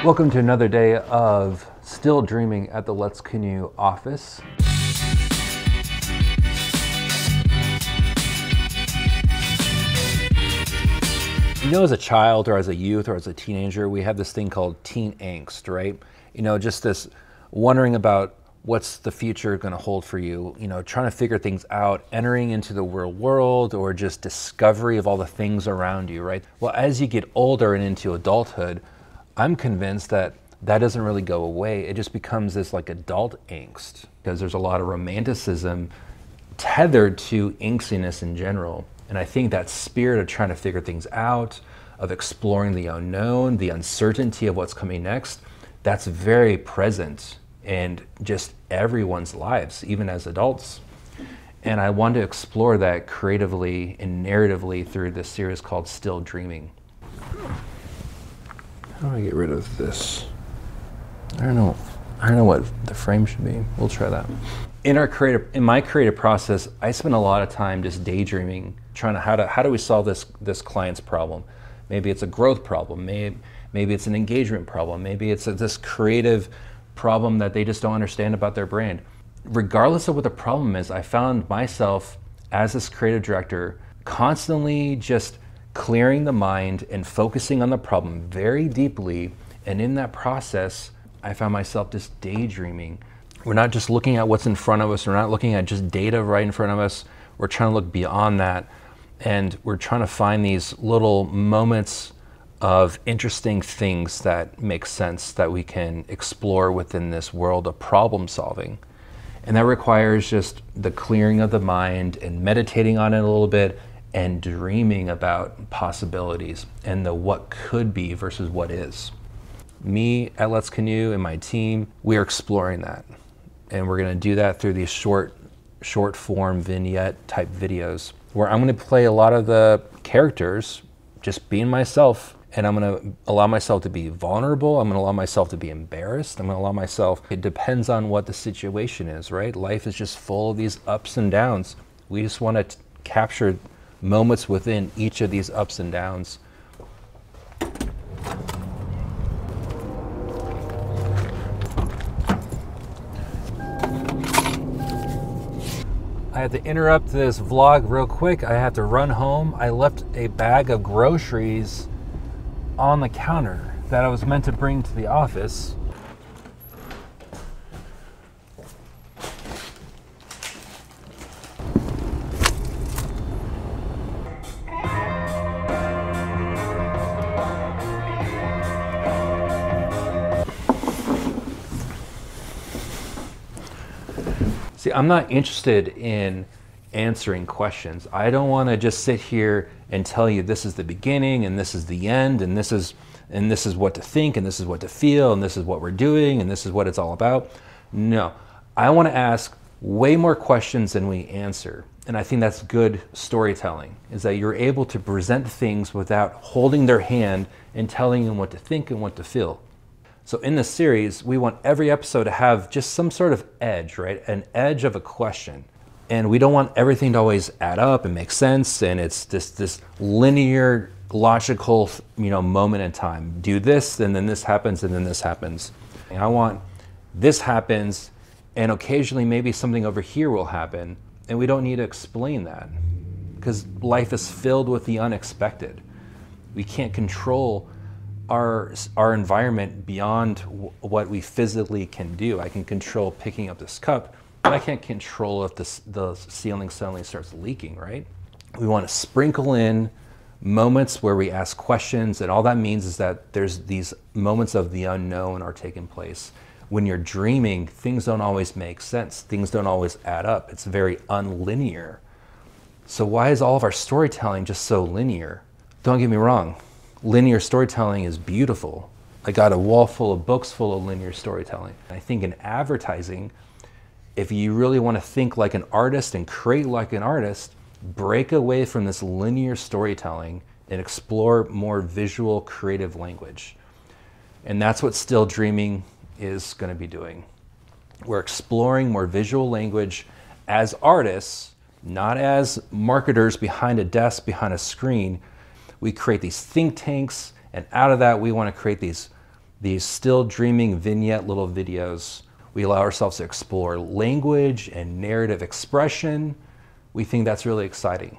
Welcome to another day of Still Dreaming at the Let's Canoe office. You know, as a child or as a youth or as a teenager, we have this thing called teen angst, right? You know, just this wondering about what's the future going to hold for you, you know, trying to figure things out, entering into the real world, or just discovery of all the things around you, right? Well, as you get older and into adulthood, I'm convinced that that doesn't really go away. It just becomes this like adult angst because there's a lot of romanticism tethered to angstiness in general. And I think that spirit of trying to figure things out, of exploring the unknown, the uncertainty of what's coming next, that's very present in just everyone's lives, even as adults. And I want to explore that creatively and narratively through this series called Still Dreaming. How do I get rid of this? I don't know what the frame should be. We'll try that. In my creative process, I spend a lot of time just daydreaming, trying to how do we solve this client's problem? Maybe it's a growth problem. Maybe it's an engagement problem. Maybe it's this creative problem that they just don't understand about their brand. Regardless of what the problem is, I found myself as this creative director constantly just clearing the mind and focusing on the problem very deeply. And in that process, I found myself just daydreaming. We're not just looking at what's in front of us. We're not looking at just data right in front of us. We're trying to look beyond that. And we're trying to find these little moments of interesting things that make sense that we can explore within this world of problem solving. And that requires just the clearing of the mind and meditating on it a little bit and dreaming about possibilities and the what could be versus what is. Me at Let's Canoe and my team, we are exploring that. And we're gonna do that through these short form vignette type videos where I'm gonna play a lot of the characters, just being myself, and I'm gonna allow myself to be vulnerable. I'm gonna allow myself to be embarrassed. I'm gonna allow myself, it depends on what the situation is, right? Life is just full of these ups and downs. We just wanna capture moments within each of these ups and downs. I have to interrupt this vlog real quick. I have to run home. I left a bag of groceries on the counter that I was meant to bring to the office. See, I'm not interested in answering questions. I don't want to just sit here and tell you this is the beginning and this is the end and this is what to think and this is what to feel and this is what we're doing and this is what it's all about. No, I want to ask way more questions than we answer. And I think that's good storytelling, is that you're able to present things without holding their hand and telling them what to think and what to feel. So in this series, we want every episode to have just some sort of edge, right? An edge of a question. And we don't want everything to always add up and make sense. And it's this linear, logical, moment in time. Do this, and then this happens, and then this happens. And I want this happens, and occasionally maybe something over here will happen. And we don't need to explain that because life is filled with the unexpected. We can't control our environment beyond what we physically can do. I can control picking up this cup, but I can't control if the ceiling suddenly starts leaking, right? We want to sprinkle in moments where we ask questions, and all that means is that there's these moments of the unknown are taking place. When you're dreaming, things don't always make sense. Things don't always add up. It's very unlinear. So why is all of our storytelling just so linear? Don't get me wrong. Linear storytelling is beautiful. I got a wall full of books full of linear storytelling. I think in advertising, if you really want to think like an artist and create like an artist, break away from this linear storytelling and explore more visual, creative language. And that's what Still Dreaming is going to be doing. We're exploring more visual language as artists, not as marketers behind a desk, behind a screen. We create these think tanks, and out of that we want to create these these still dreaming vignette little videos. We allow ourselves to explore language and narrative expression. We think that's really exciting.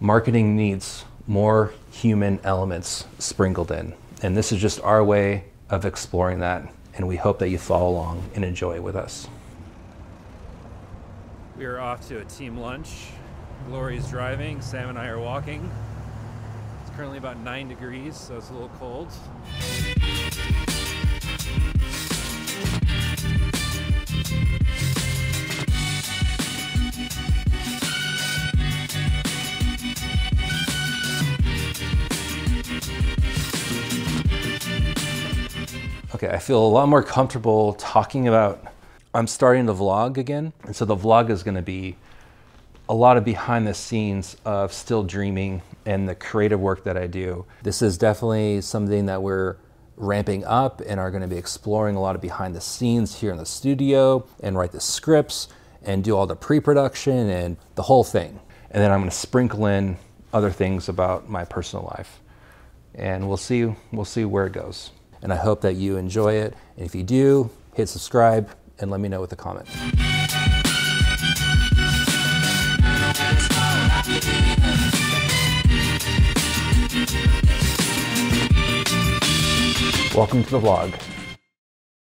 Marketing needs more human elements sprinkled in, and this is just our way of exploring that, and we hope that you follow along and enjoy it with us. We are off to a team lunch. Glory's driving, Sam and I are walking. It's currently about 9 degrees, so it's a little cold. Okay, I feel a lot more comfortable talking about, I'm starting the vlog again. And so the vlog is gonna be a lot of behind the scenes of still dreaming and the creative work that I do. This is definitely something that we're ramping up and are gonna be exploring a lot of behind the scenes here in the studio and write the scripts and do all the pre-production and the whole thing. And then I'm gonna sprinkle in other things about my personal life. And we'll see where it goes. And I hope that you enjoy it. And if you do, hit subscribe and let me know with a comment. Welcome to the vlog.